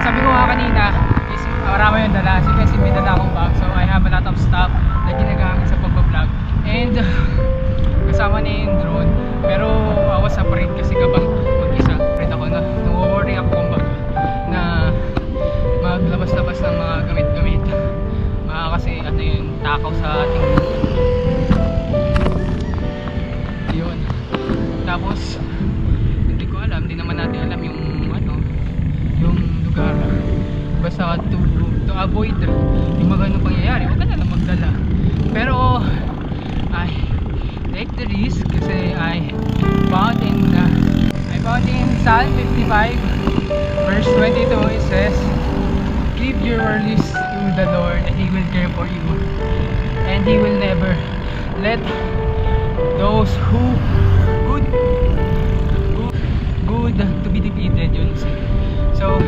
sabi ko nga kanina is marami yung dala kasi may dala akong bag, so I have a lot of stuff na ginagamit sa pagbablog, and kasama na yung drone, pero I was afraid kasi kapag mag-isa afraid ako na worry ako kumbaga na maglabas-labas ng mga gamit-gamit, kasi ano yung takaw sa ating yun. Tapos hindi ko alam, hindi naman natin alam yung ano, yung lugar, basta to avoid yung mga ganung pangyayari, huwag ka na lang magdala. Pero I take the risk kasi I found in Psalm 55 verse 22, it says, give your worries to the Lord and He will care for you, and He will never let those who good to be defeated, yun. So